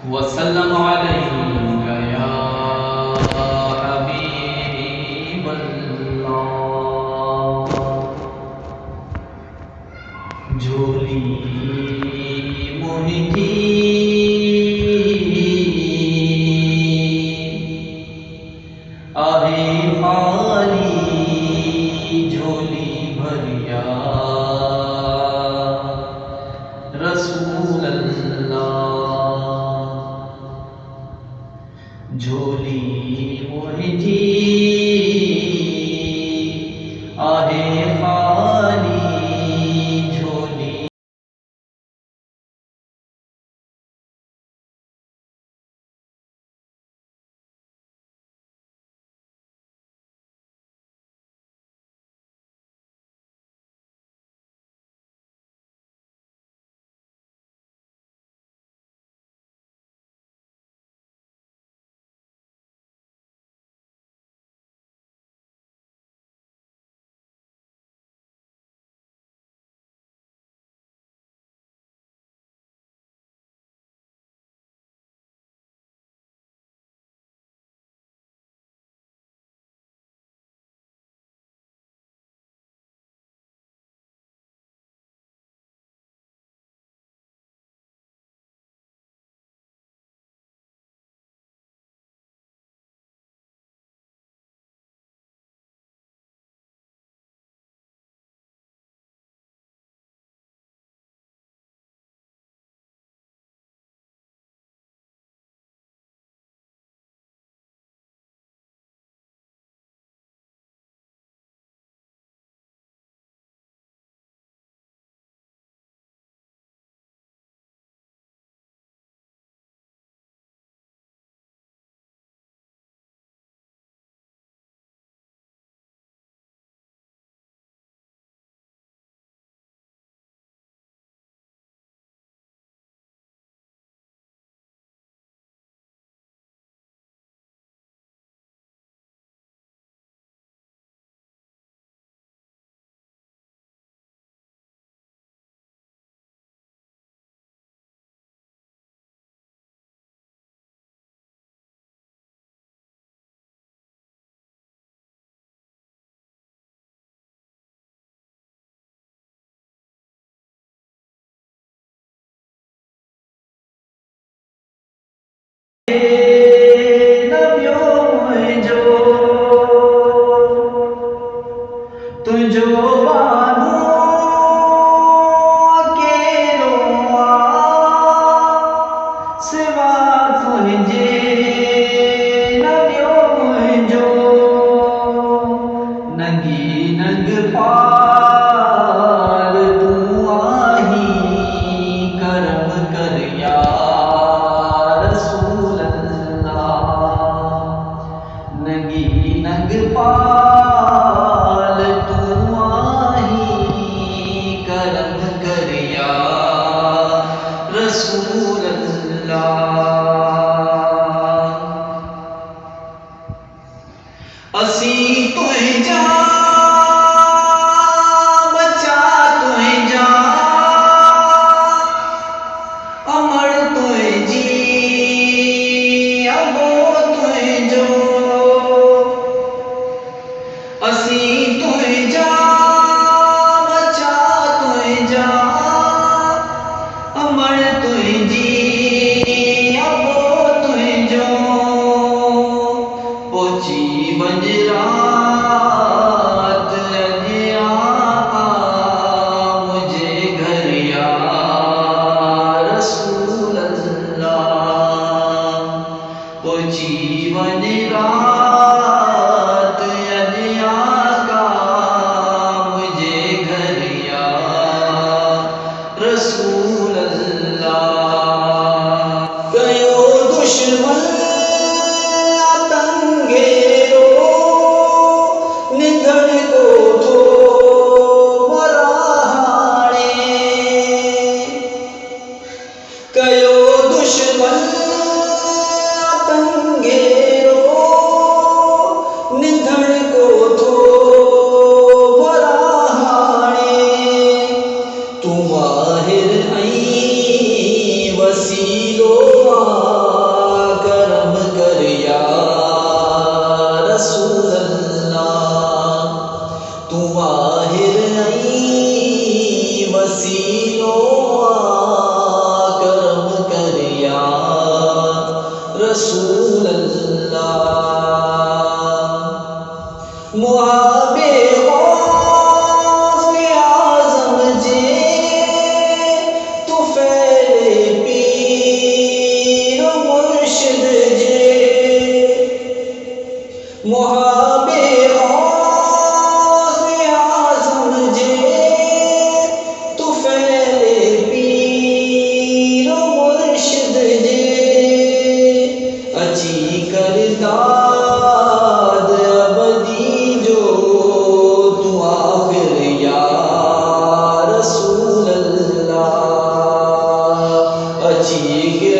वसल्लम अलैका या हबीबल्लाह। झोली मोहिनी आहे खाली, झोली भरिया रसूल अल्लाह। झोली मोहिनी आहे खाली, झोली तुझो बानो अकेलो सिवा तुझे नबियो जो नंगी नंग पाल तू आही करम कर या रसूल अल्लाह। नंगी नंग पाल तू आही करम कर या रसूल अल्लाह। असी तुझे जा बचा तुझे जा अमर तुझे जी अबो तुझे जो। असी तुझे जा बचा तुझे जा अमर तुझे जी अबो तुझे जो। पोची वंज रात अॼु आका मुझे घर या रसूल अल्लाह। पोची वंज रात अॼु आका मुझे घर या रसूल अल्लाह। कयो दुश्मन आतंगेरो निधन को थो मराहाणे। कयो दुश्मन आतंगेरो निधन को थो मराहाणे। तू माहिर ऐं वसीलो आ बची